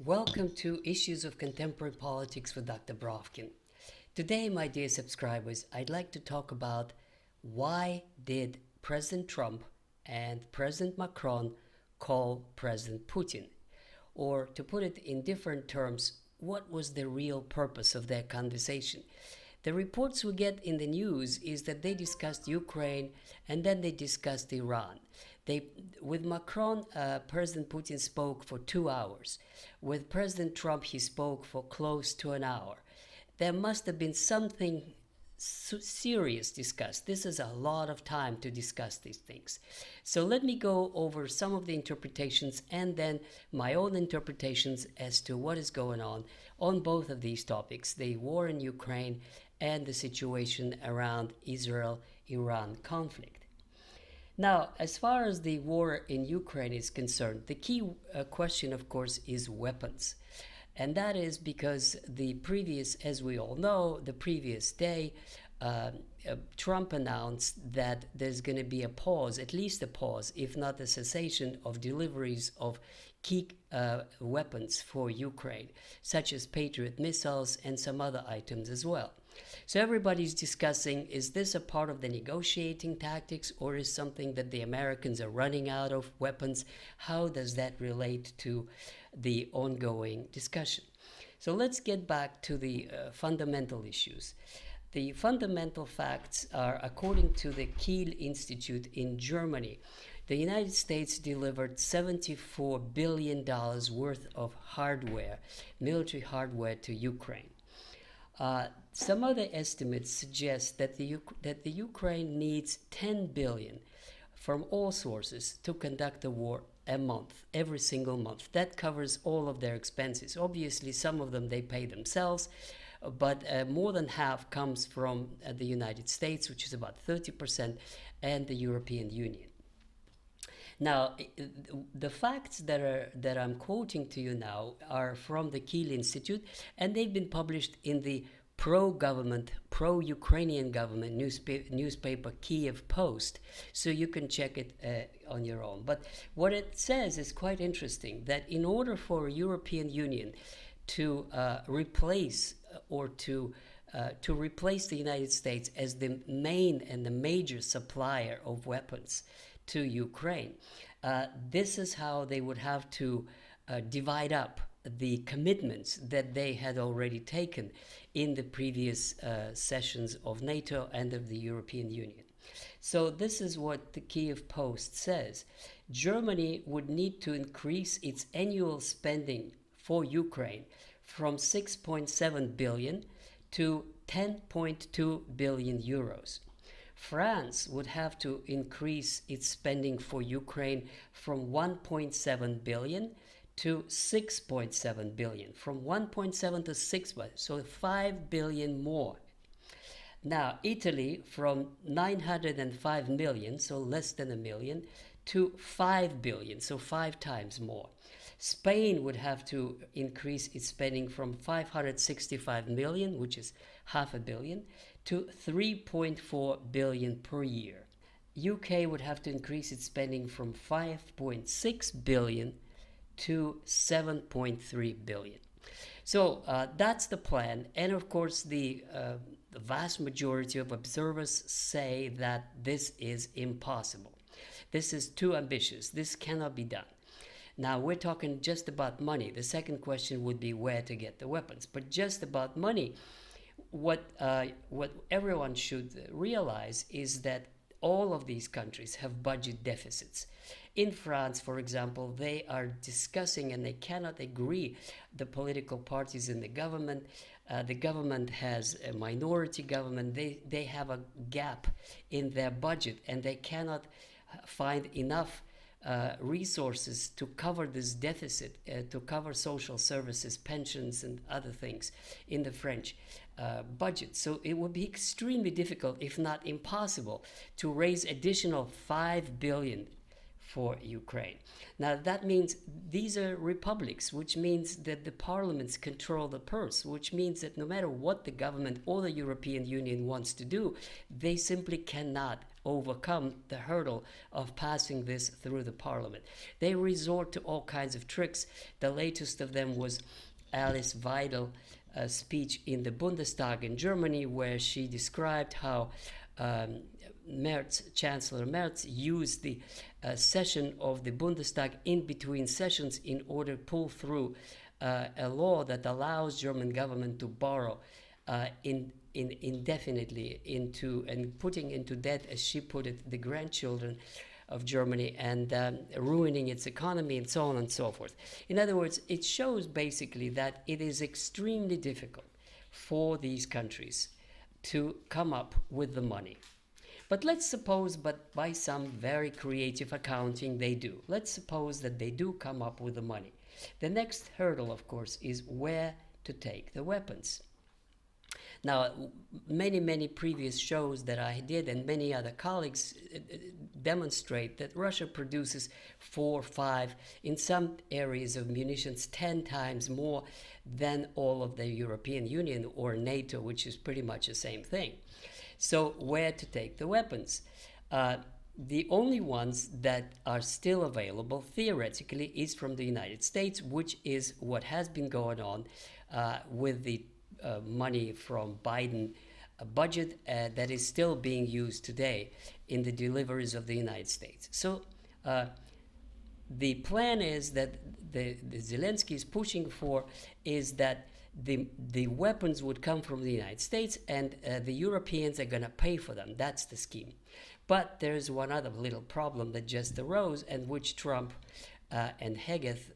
Welcome to Issues of Contemporary Politics with Dr. Brovkin. Today, my dear subscribers, I'd like to talk about why did President Trump and President Macron call President Putin? Or to put it in different terms, what was the real purpose of their conversation? The reports we get in the news is that they discussed Ukraine and then they discussed Iran. With Macron, President Putin spoke for 2 hours. With President Trump, he spoke for close to an hour. There must have been something serious discussed. This is a lot of time to discuss these things. So let me go over some of the interpretations and then my own interpretations as to what is going on both of these topics, the war in Ukraine and the situation around Israel-Iran conflict. Now, as far as the war in Ukraine is concerned, the key question, of course, is weapons. And that is because as we all know, the previous day, Trump announced that there's going to be a pause, at least a pause, if not a cessation of deliveries of key weapons for Ukraine, such as Patriot missiles and some other items as well. So everybody's discussing, is this a part of the negotiating tactics or is something that the Americans are running out of weapons? How does that relate to the ongoing discussion? So let's get back to the fundamental issues. The fundamental facts are, according to the Kiel Institute in Germany, the United States delivered $74 billion worth of hardware, military hardware, to Ukraine. Some other estimates suggest that the Ukraine needs $10 billion from all sources to conduct the war a month, every single month. That covers all of their expenses. Obviously, some of them they pay themselves, but more than half comes from the United States, which is about 30%, and the European Union. Now, the facts that I'm quoting to you now are from the Kiel Institute, and they've been published in the pro-government, pro-Ukrainian government newspaper Kiev Post, so you can check it on your own. But what it says is quite interesting, that in order for a European Union to replace the United States as the main and the major supplier of weapons to Ukraine, this is how they would have to divide up the commitments that they had already taken in the previous sessions of NATO and of the European Union. So this is what the Kiev Post says. Germany would need to increase its annual spending for Ukraine from 6.7 billion to 10.2 billion euros. France would have to increase its spending for Ukraine from 1.7 billion to 6.7 billion, from 1.7 to 6, so 5 billion more. Now, Italy from 905 million, so less than a million, to 5 billion, so 5 times more. Spain would have to increase its spending from 565 million, which is half a billion, to 3.4 billion per year. UK would have to increase its spending from 5.6 billion to 7.3 billion. So that's the plan. And of course, the vast majority of observers say that this is impossible. This is too ambitious. This cannot be done. Now, we're talking just about money. The second question would be where to get the weapons. But just about money, what everyone should realize is that all of these countries have budget deficits. In France, for example, they are discussing and they cannot agree, the political parties in the government. The government has a minority government. They have a gap in their budget and they cannot find enough resources to cover this deficit, to cover social services, pensions, and other things in the French budget. So it would be extremely difficult, if not impossible, to raise additional 5 billion for Ukraine. Now that means these are republics, which means that the parliaments control the purse, which means that no matter what the government or the European Union wants to do, they simply cannot overcome the hurdle of passing this through the parliament. They resort to all kinds of tricks. The latest of them was Alice Weidel speech in the Bundestag in Germany, where she described how Chancellor Merz used the session of the Bundestag in between sessions in order to pull through a law that allows German government to borrow indefinitely and putting into debt, as she put it, the grandchildren of Germany, and ruining its economy, and so on and so forth. In other words, it shows basically that it is extremely difficult for these countries to come up with the money. But let's suppose, but by some very creative accounting, they do. Let's suppose that they do come up with the money. The next hurdle, of course, is where to take the weapons. Now, many previous shows that I did and many other colleagues demonstrate that Russia produces 4, 5, in some areas of munitions, 10 times more than all of the European Union or NATO, which is pretty much the same thing. So where to take the weapons? The only ones that are still available theoretically is from the United States, which is what has been going on with the money from Biden budget that is still being used today in the deliveries of the United States. So the plan is that the Zelensky is pushing for is that the weapons would come from the United States, and the Europeans are going to pay for them. That's the scheme. But there's one other little problem that just arose, and which Trump and Hegeth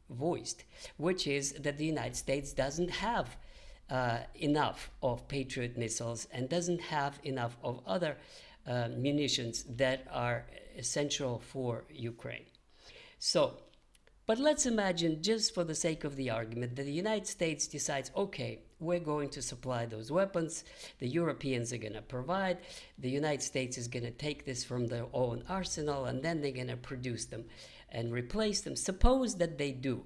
voiced, which is that the United States doesn't have enough of Patriot missiles and doesn't have enough of other munitions that are essential for Ukraine. So, but let's imagine, just for the sake of the argument, that the United States decides, okay, we're going to supply those weapons, the Europeans are going to provide, the United States is going to take this from their own arsenal, and then they're going to produce them and replace them. Suppose that they do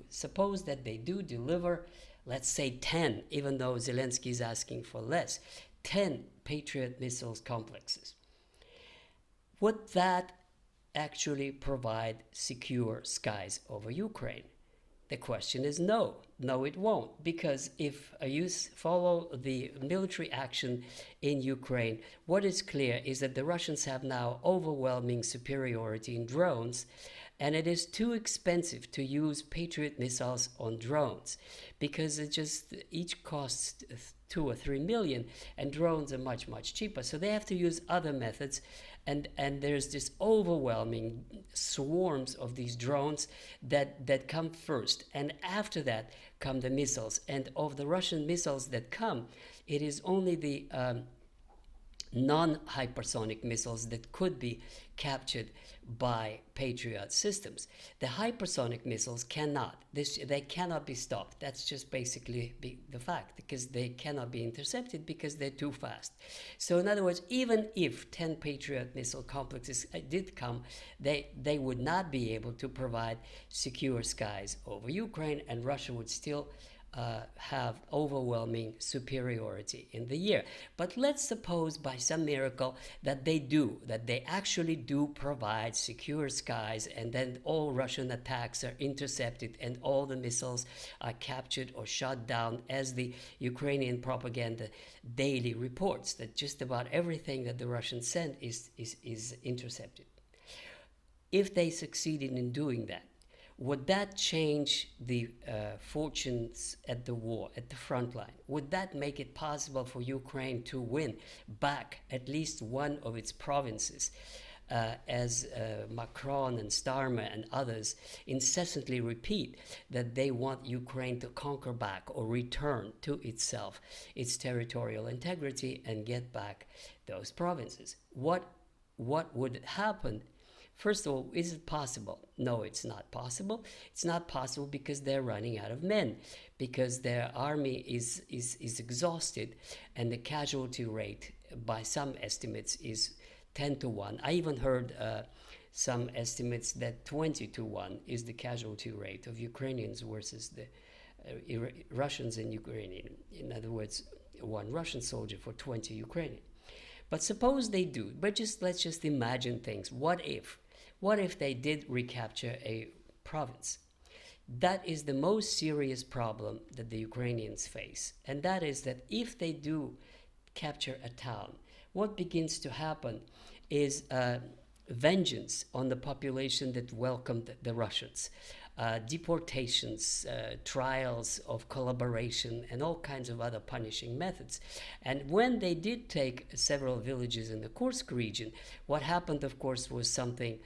deliver, let's say 10, even though Zelensky is asking for less, 10 Patriot missiles complexes. Would that actually provide secure skies over Ukraine? The question is no. No, it won't, because if you follow the military action in Ukraine, what is clear is that the Russians have now overwhelming superiority in drones, and it is too expensive to use Patriot missiles on drones because it just each costs 2 or 3 million, and drones are much cheaper. So they have to use other methods, and there's this overwhelming swarms of these drones that come first, and after that come the missiles. And of the Russian missiles that come, it is only the non-hypersonic missiles that could be captured by Patriot systems. The hypersonic missiles cannot. They cannot be stopped. That's just basically the fact, because they cannot be intercepted because they're too fast. So in other words, even if 10 Patriot missile complexes did come, they would not be able to provide secure skies over Ukraine, and Russia would still have overwhelming superiority in the air. But let's suppose by some miracle that they actually do provide secure skies, and then all Russian attacks are intercepted and all the missiles are captured or shot down, as the Ukrainian propaganda daily reports that just about everything that the Russians send is intercepted. If they succeeded in doing that, would that change the fortunes at the war, at the front line? Would that make it possible for Ukraine to win back at least one of its provinces, as Macron and Starmer and others incessantly repeat that they want Ukraine to conquer back or return to itself, its territorial integrity, and get back those provinces? What would happen? First of all, is it possible? No, it's not possible. It's not possible because they're running out of men, because their army is exhausted, and the casualty rate, by some estimates, is 10 to 1. I even heard some estimates that 20 to 1 is the casualty rate of Ukrainians versus the Russians and Ukrainian. In other words, one Russian soldier for 20 Ukrainian. But suppose they do. But let's just imagine things. What if? What if they did recapture a province? That is the most serious problem that the Ukrainians face. And that is that if they do capture a town, what begins to happen is vengeance on the population that welcomed the Russians. Deportations, trials of collaboration, and all kinds of other punishing methods. And when they did take several villages in the Kursk region, what happened, of course, was something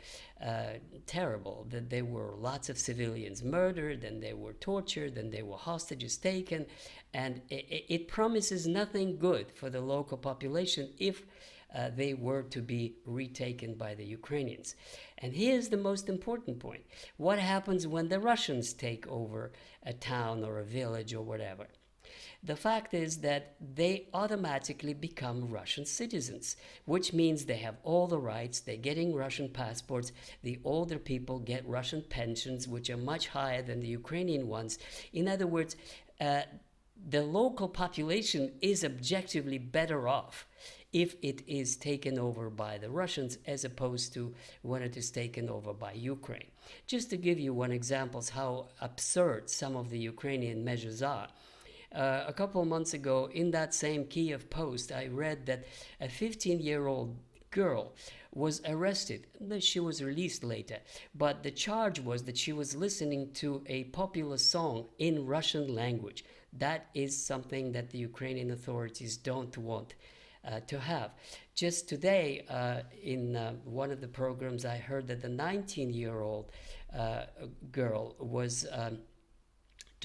terrible. That there were lots of civilians murdered, and they were tortured, and there were hostages taken. And it promises nothing good for the local population if they were to be retaken by the Ukrainians. And here's the most important point. What happens when the Russians take over a town or a village or whatever? The fact is that they automatically become Russian citizens, which means they have all the rights, they're getting Russian passports, the older people get Russian pensions, which are much higher than the Ukrainian ones. In other words, the local population is objectively better off if it is taken over by the Russians as opposed to when it is taken over by Ukraine. Just to give you one example of how absurd some of the Ukrainian measures are. A couple of months ago, in that same Kiev Post, I read that a 15-year-old girl was arrested. She was released later, but the charge was that she was listening to a popular song in Russian language. That is something that the Ukrainian authorities don't want to have. Just today, in one of the programs, I heard that the 19-year-old girl was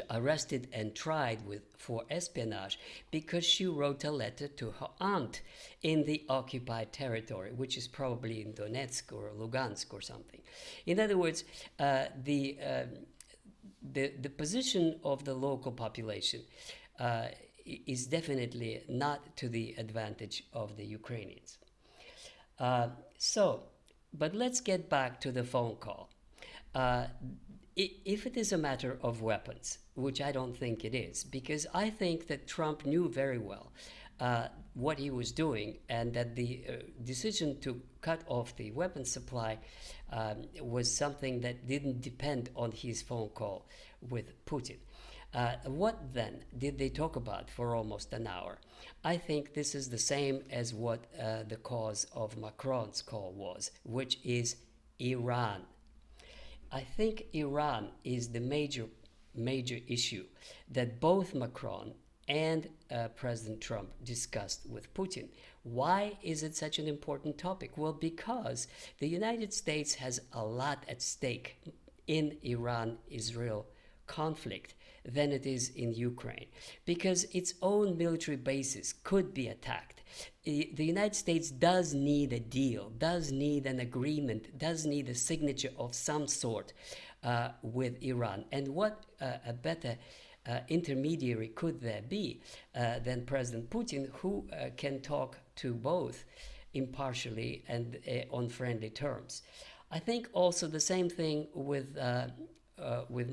arrested and tried for espionage because she wrote a letter to her aunt in the occupied territory, which is probably in Donetsk or Lugansk or something. In other words, the position of the local population is definitely not to the advantage of the Ukrainians. But let's get back to the phone call. If it is a matter of weapons, which I don't think it is, because I think that Trump knew very well what he was doing, and that the decision to cut off the weapons supply was something that didn't depend on his phone call with Putin. What then did they talk about for almost an hour? I think this is the same as what the cause of Macron's call was, which is Iran. I think Iran is the major issue that both Macron and President Trump discussed with Putin. Why is it such an important topic? Well, because the United States has a lot at stake in Iran-Israel conflict than it is in Ukraine, because its own military bases could be attacked. The United States does need a deal, does need an agreement, does need a signature of some sort with Iran. And what a better intermediary could there be than President Putin, who can talk to both impartially and on friendly terms. I think also the same thing with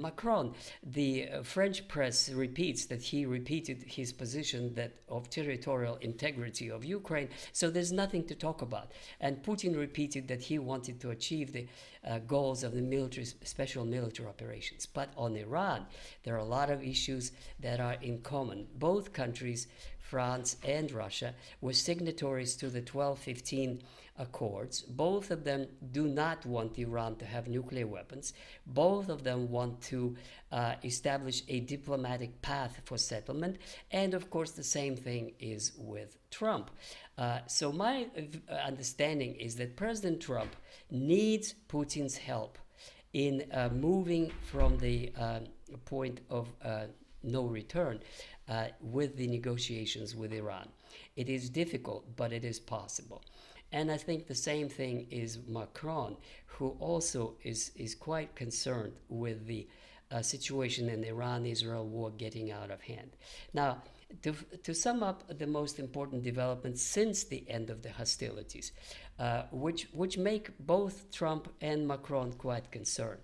Macron. The French press repeats that he repeated his position that of territorial integrity of Ukraine, so there's nothing to talk about. And Putin repeated that he wanted to achieve the goals of the special military operations. But on Iran, there are a lot of issues that are in common. Both countries, France and Russia, were signatories to the 1215 Accords. Both of them do not want Iran to have nuclear weapons. Both of them want to establish a diplomatic path for settlement. And of course, the same thing is with Trump. So my understanding is that President Trump needs Putin's help in moving from the point of no return with the negotiations with Iran. It is difficult, but it is possible. And I think the same thing is Macron, who also is quite concerned with the situation in the Iran-Israel war getting out of hand. Now, to sum up the most important developments since the end of the hostilities, which make both Trump and Macron quite concerned.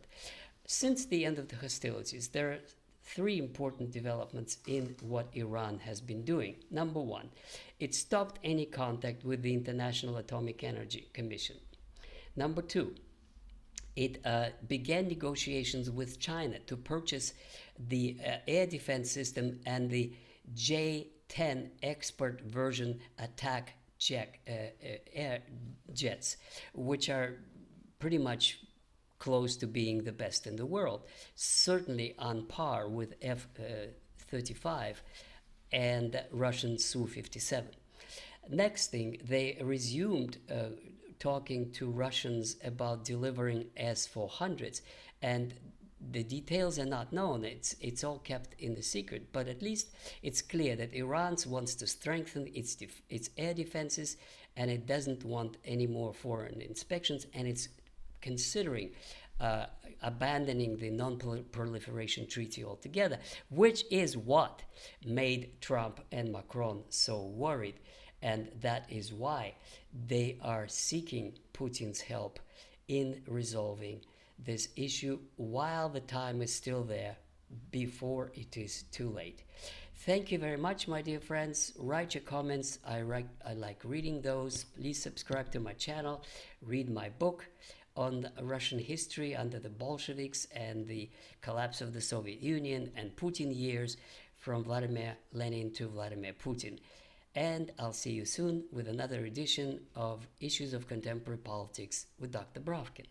Since the end of the hostilities, there are three important developments in what Iran has been doing. Number one, it stopped any contact with the International Atomic Energy Commission. Number two, it began negotiations with China to purchase the air defense system and the J-10 expert version attack air jets, which are pretty much close to being the best in the world, certainly on par with F-35 and Russian Su-57. Next thing, they resumed talking to Russians about delivering S-400s, and the details are not known. It's all kept in the secret, but at least it's clear that Iran wants to strengthen its air defenses, and it doesn't want any more foreign inspections, and it's considering abandoning the non-proliferation treaty altogether, which is what made Trump and Macron so worried. And that is why they are seeking Putin's help in resolving this issue while the time is still there, before it is too late. Thank you very much, my dear friends. Write your comments. I like reading those. Please subscribe to my channel. Read my book on Russian history under the Bolsheviks and the collapse of the Soviet Union and Putin years, from Vladimir Lenin to Vladimir Putin. And I'll see you soon with another edition of Issues of Contemporary Politics with Dr. Brovkin.